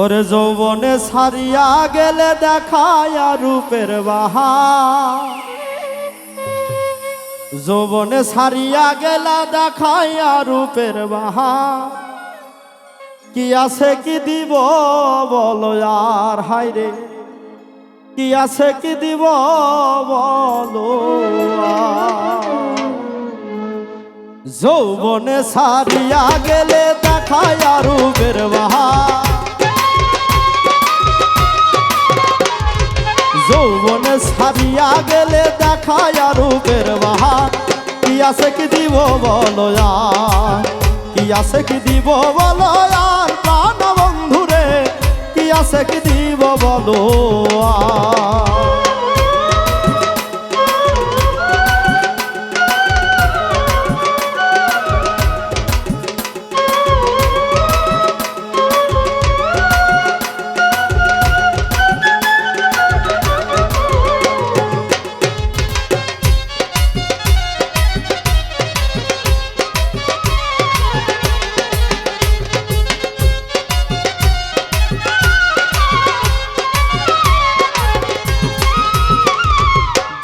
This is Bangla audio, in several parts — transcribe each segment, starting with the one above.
ওরে যৌবনে ছাড়িয়া গেলে দেখায় রূপের বাহার, যৌবনে ছাড়িয়া গেলে দেখায় রূপের বাহার। কি আছে কি দিব বলো আর হায়রে, কি আছে কি দিব বলো আর। যৌবনে ছাড়িয়া গেলে দেখায় রূপের বাহার, যৌবনে ছাড়িয়া গেলে দেখায় রূপের বাহার। কি আছে কি দিব বলো আর, কি আছে কি দিব বলো আর প্রাণ বন্ধুরে, কি আছে কি দিব বলো আর।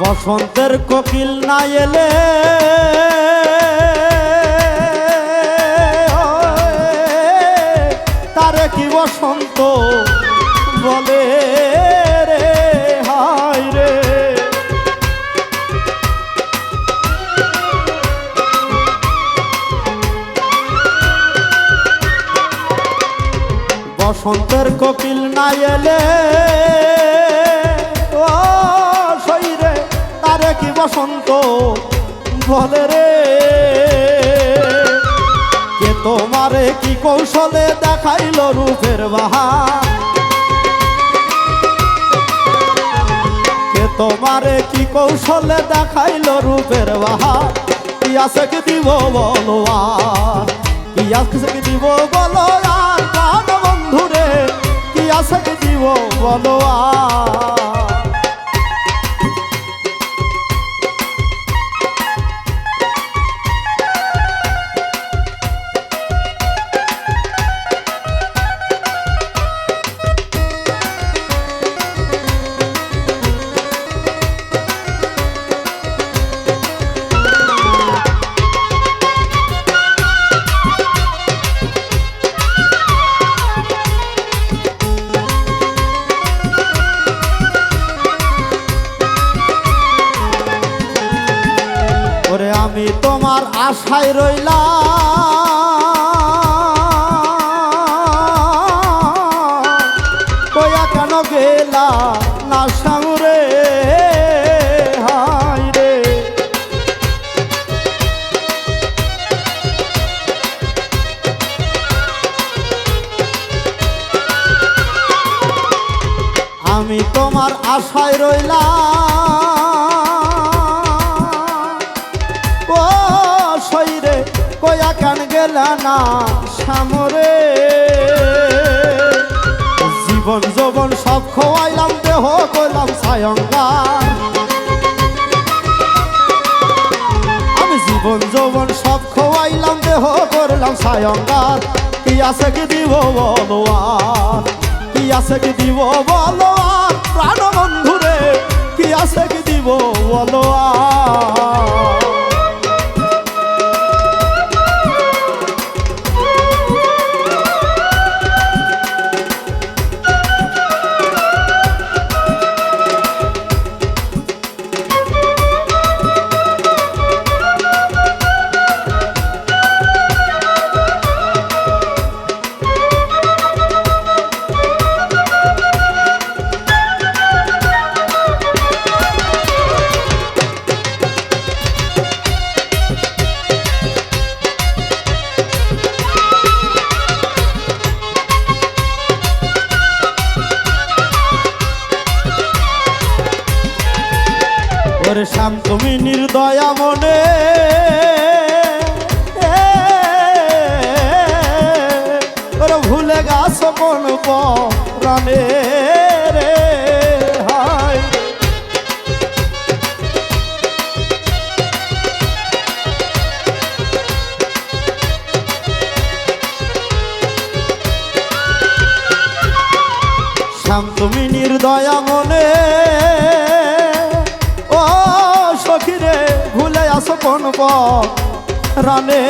বসন্তের কোকিল না এলে তারে কি বসন্ত বলে রে হায় রে। বসন্তের কোকিল না এলে কি বসন্ত বলে রে। কে তোমারে কি কৌশলে দেখাইল রূপের বাহার, কে তোমারে কি কৌশলে দেখাইল রূপের বাহার। কি আছে কি দিব বলো আর, কি আছে কি দিব বলো আর প্রাণ বন্ধুরে, কি আছে কি দিব বলো আর। ওরে আমি তোমার আশায় রইলাম, কইয়া কেন গেলা না সামরে হায় রে। আমি তোমার আশায় রইলাম, শৈরে কয়া কেন গেলা না সামরে। জীবন যৌবন সব খোয়াইলাম, দেহ করলাম সায়ঙ্গার। আমি জীবন যৌবন সব খোয়াইলাম, দেহ করলাম সায়ঙ্গার। কি আছে কি দিব বলো আর, কি আছে কি দিব বলো আর প্রাণ বন্ধুরে, কি আছে কি দিব বলো আর। ওরে শ্যাম তুমি নির্দয়া মনে, ওরে ভুলে গেছো কোন পরাণে রে হায়। শ্যাম তুমি নির্দয়া মনে ও সখিরে ভুলে আসো কোন রানে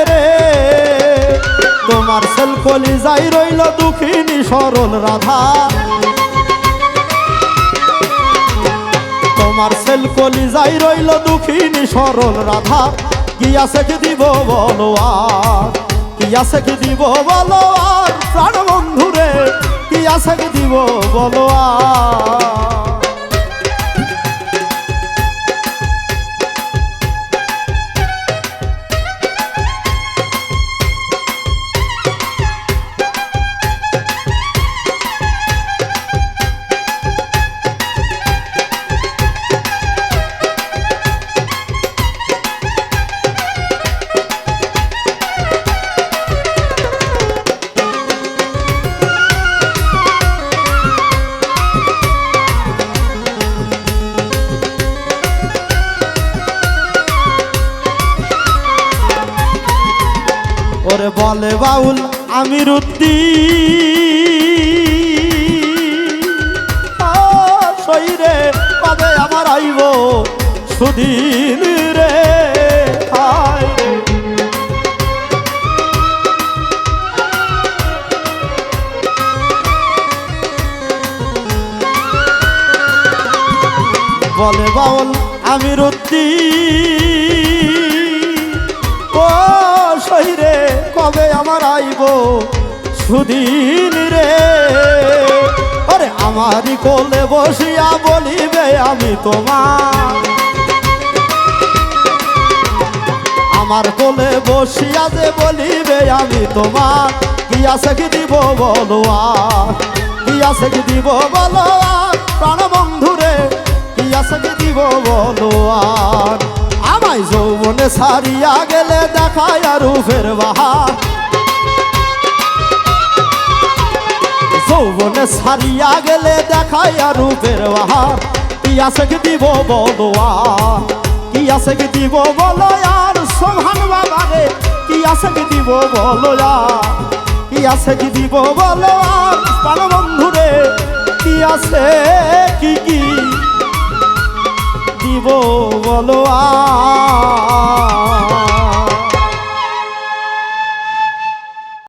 রে তোমার সেল কলিজাই রইল দুঃখিনী সরল রাধা তোমার সেল কলিজাই রইল দুঃখিনী সরল রাধা কি আছে কি দিব বলো আর কি আছে কি দিব বলো আর প্রাণ বন্ধুরে কি আছে কি দিব বলো আর ওরে বলে বাউল আমির উদ্দিন কবে আমার আইব সুদিন রে বলে বাউল আমির উদ্দিন ও শহীরে কবে আমার আইব সুদিন রে আরে আমারই কোলে বসিয়া বলিবে আমি তোমার আমার কোলে বসিয়া যে বলিবে আমি তোমার কি আছে কি দিব বলো আর কি আছে কি দিব বলো আর প্রাণ বন্ধুরে কি আছে কি দিব বলো আর আমায় যৌবনে ছাড়িয়া গেলে দেখায় রূপের বাহার যৌবনে ছাড়িয়া গেলে দেখায় রূপের বাহার কি আছে কি দিব বলো আর কি আছে কি দিব বলো আর সোহান বাবারে কি আছে কি দিব বলো আর কি আছে কি দিব বলো আর প্রাণ বন্ধুরে কি আছে কি দিব বলো আ